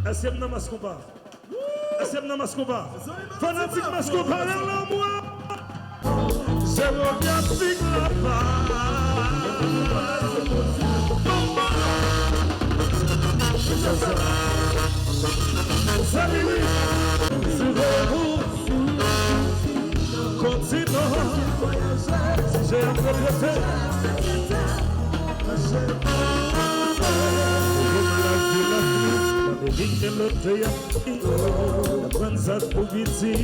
Est-ce que mascoupa? Est-ce que mascoupa? Fanatique mascoupa, là, moi. C'est romantique là-bas. Salut, continent, j'ai un propriété. La transact pour viti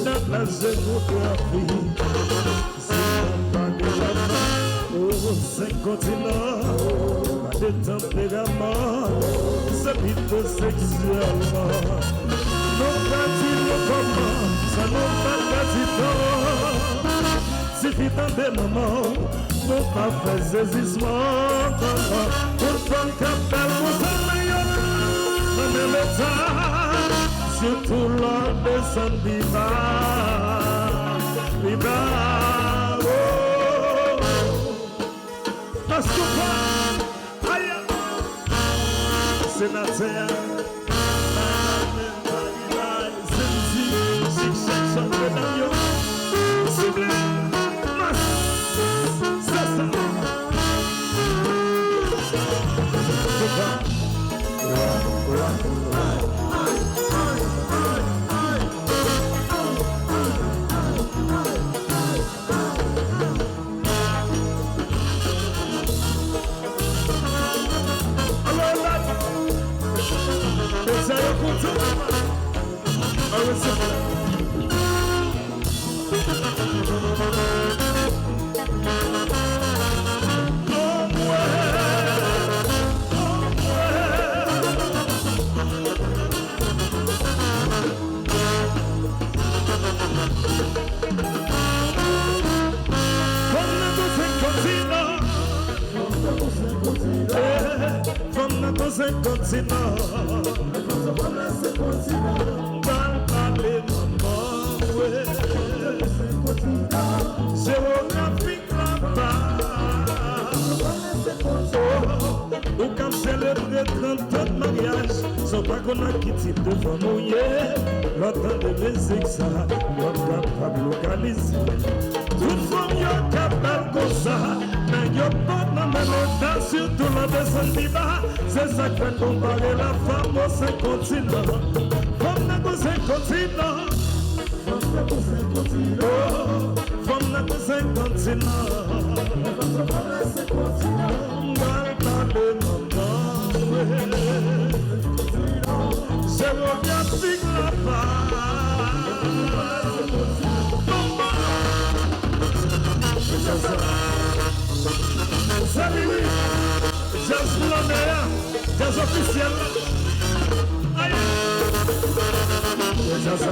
dans la géographie. C'est pas de la main, oh, 5 continents, pas de tempérament, c'est vite sexuellement. Non, pas dit le comment, ça non pas dit non. Si vite dans des moments, non pas faire saisissement, pour prendre capel, pour s'en surtout lors de son viva, viva, oh, parce que aïe, sénateur, continent, parler maman, ouais, géographique là-bas, ou quand célébrer 30 ans de mariage, sans pas qu'on a quitté devant mouiller, l'autant de musique ça, on est capable de localiser. Toute femme y'a capable comme ça, mais y'a pas de même surtout la descente viva. C'est ça qui fait comparer la femme aux 5 continents. Femme n'a que 5 continents. Femme n'a que 5 continents. Femme n'a que 5 continents. C'est romantique là-bas. Salut, jazz millionnaire, jazz officiel. Aïe, jazz.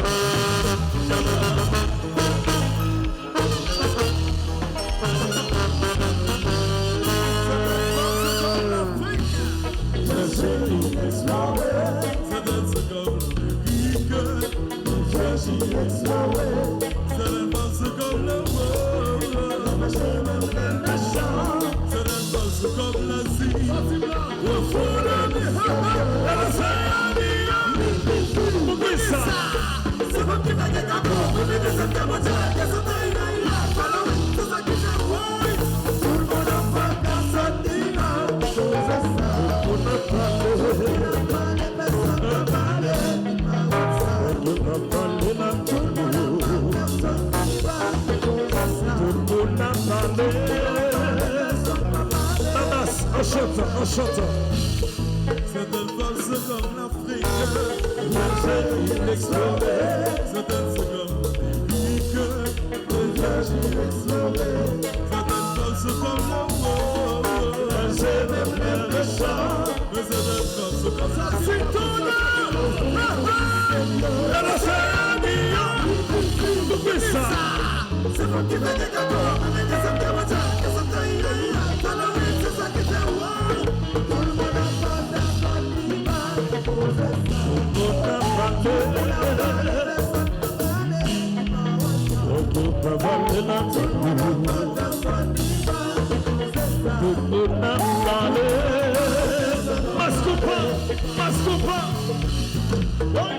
C'est un valse comme l'Afrique, j'ai exploré. C'est un comme l'Afrique, j'ai exploré. C'est un valse comme la mort, j'ai même le chant. Mais c'est un valse comme ça, c'est tout là. C'est moi qui vais te gâteaux, mais que ça me dérange, que ça t'aille. C'est ça qui fait ouais. Tout le monde a pas Mascoupa, comprend? Oui.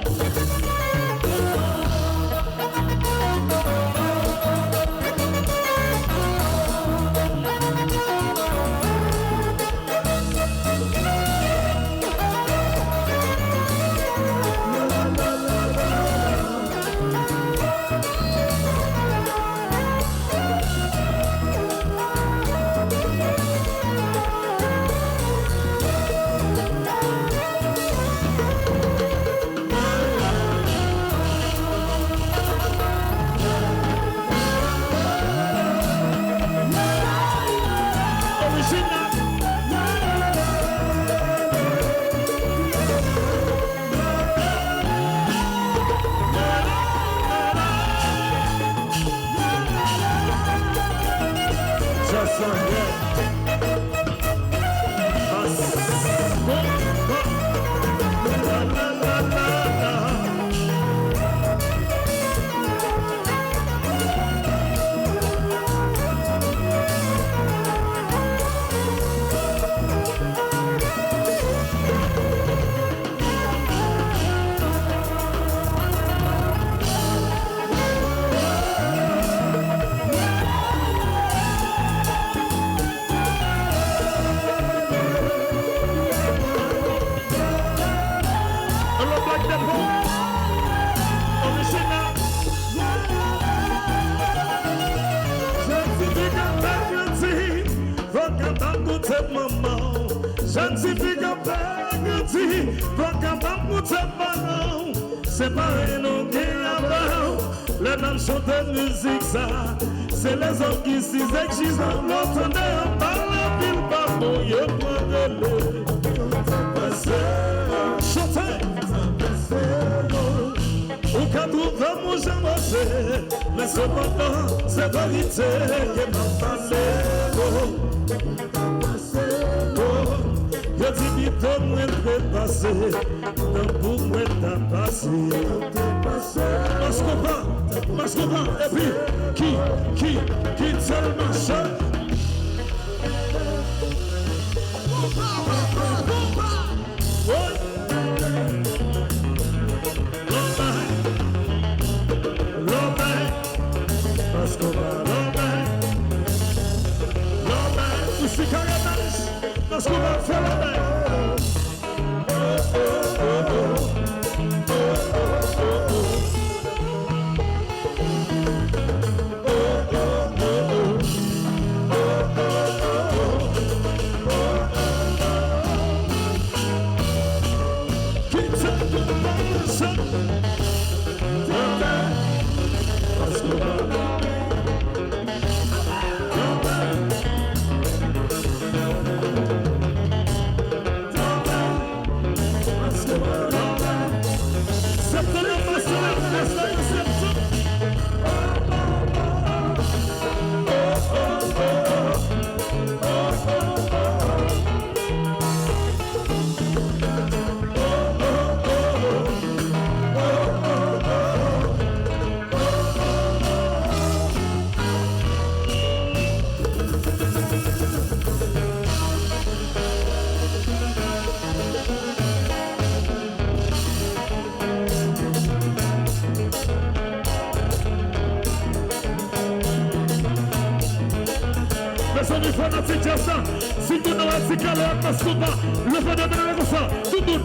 C'est pas un nom qui est les dames chantent de musique ça. C'est les hommes qui s'y exigent. L'entendez en parlant, il va mouiller pour gueuler. Chantez. Ou qu'à trouver mon j'aime, mais cependant, c'est vérité qui m'a passé. Je dis vite, moi je passer, non pour moi t'as passé. Parce qu'on va, et puis, qui tellement chante. Parce qu'on va, je suis carrément, parce qu'on va faire la bain. Si tu n'as pas si calé, parce que le fait de faire ça, tout le monde,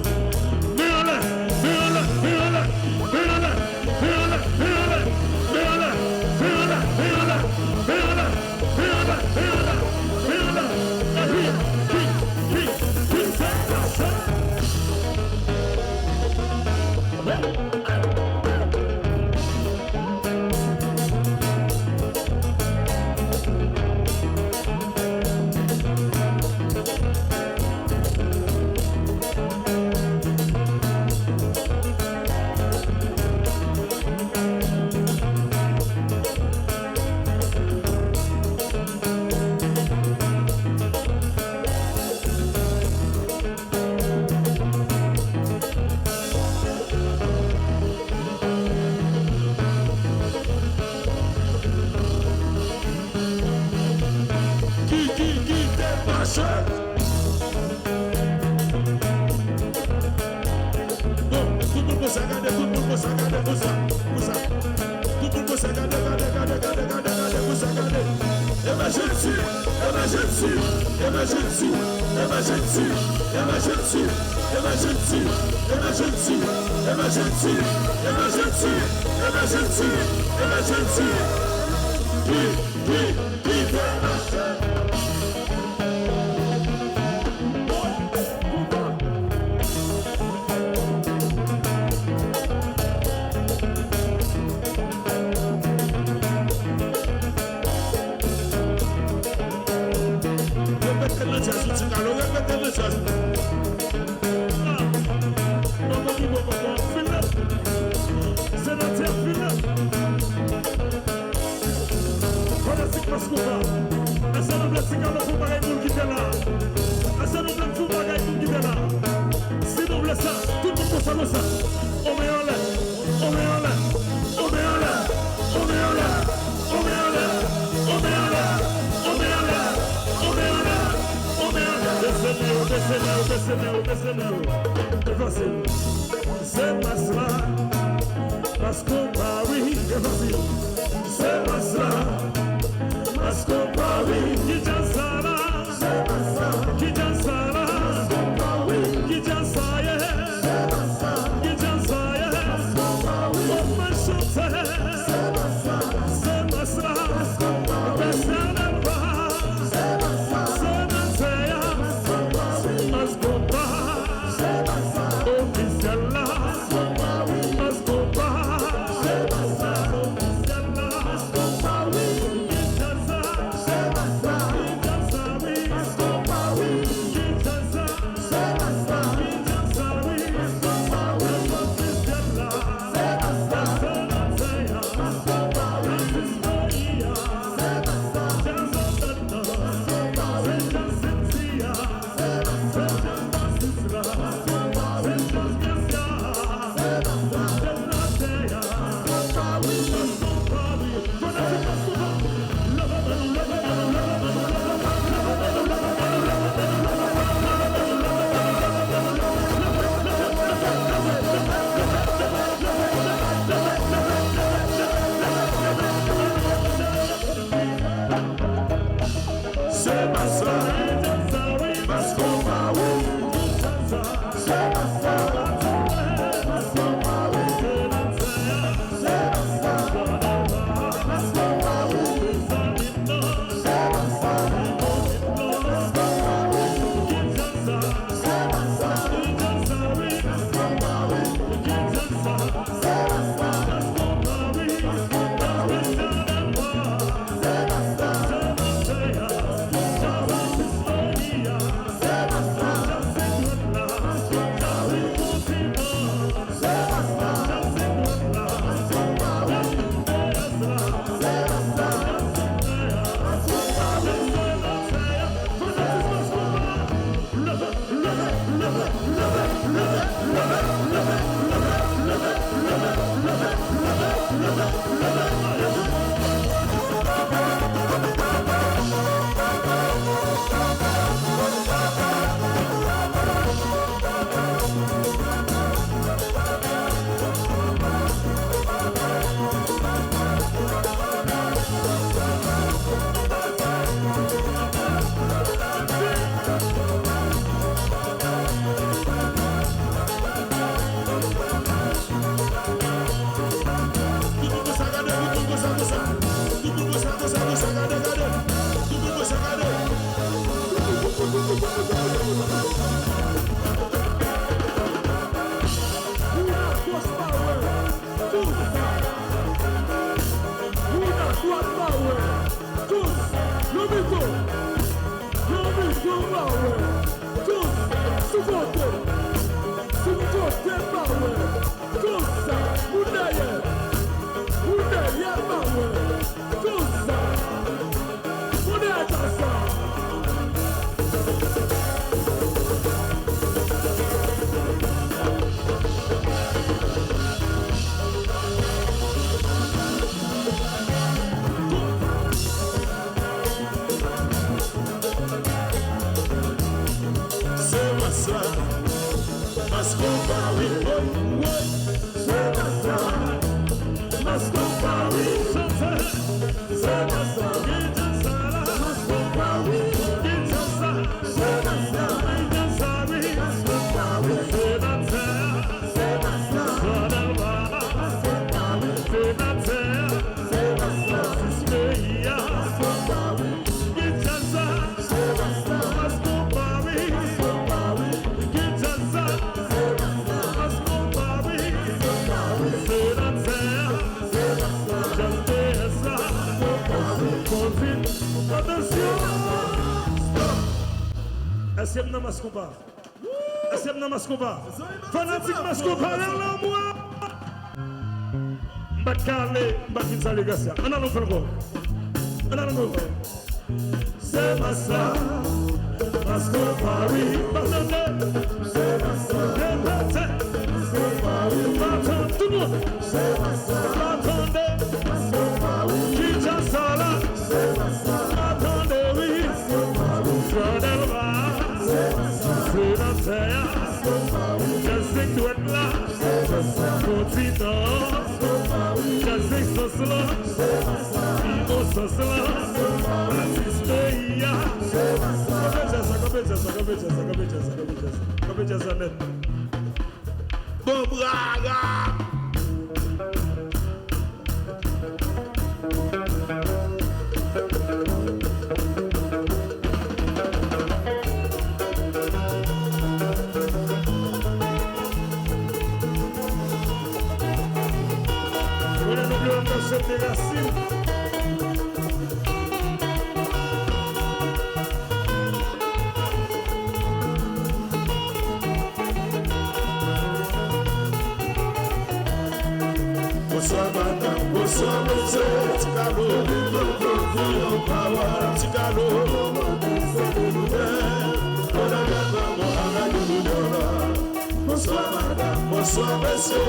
Mas com Paris, Est-ce que vous mascoupa? Est-ce que vous mascoupa? Fanatique mascoupa, là, moi. Bakale, Bakitsa Legacia. On a le fait. On a le fait. C'est Massa. Mascoupa, oui. C'est Massa. Attendez, tout le monde. C'est Massa. Attendez. Mascoupa, oui. Kinshasa, c'est Massa. Attendez, oui. Jodelva. C'est Massa. C'est la terre. Je sais que tu es là. Continent. Je sais que c'est là. Il faut c'est là. Assistez, ya. Bon Braga. Bonsoir madame, bonsoir monsieur, Ticalo, Ticalo, bonsoir madame, bonsoir monsieur.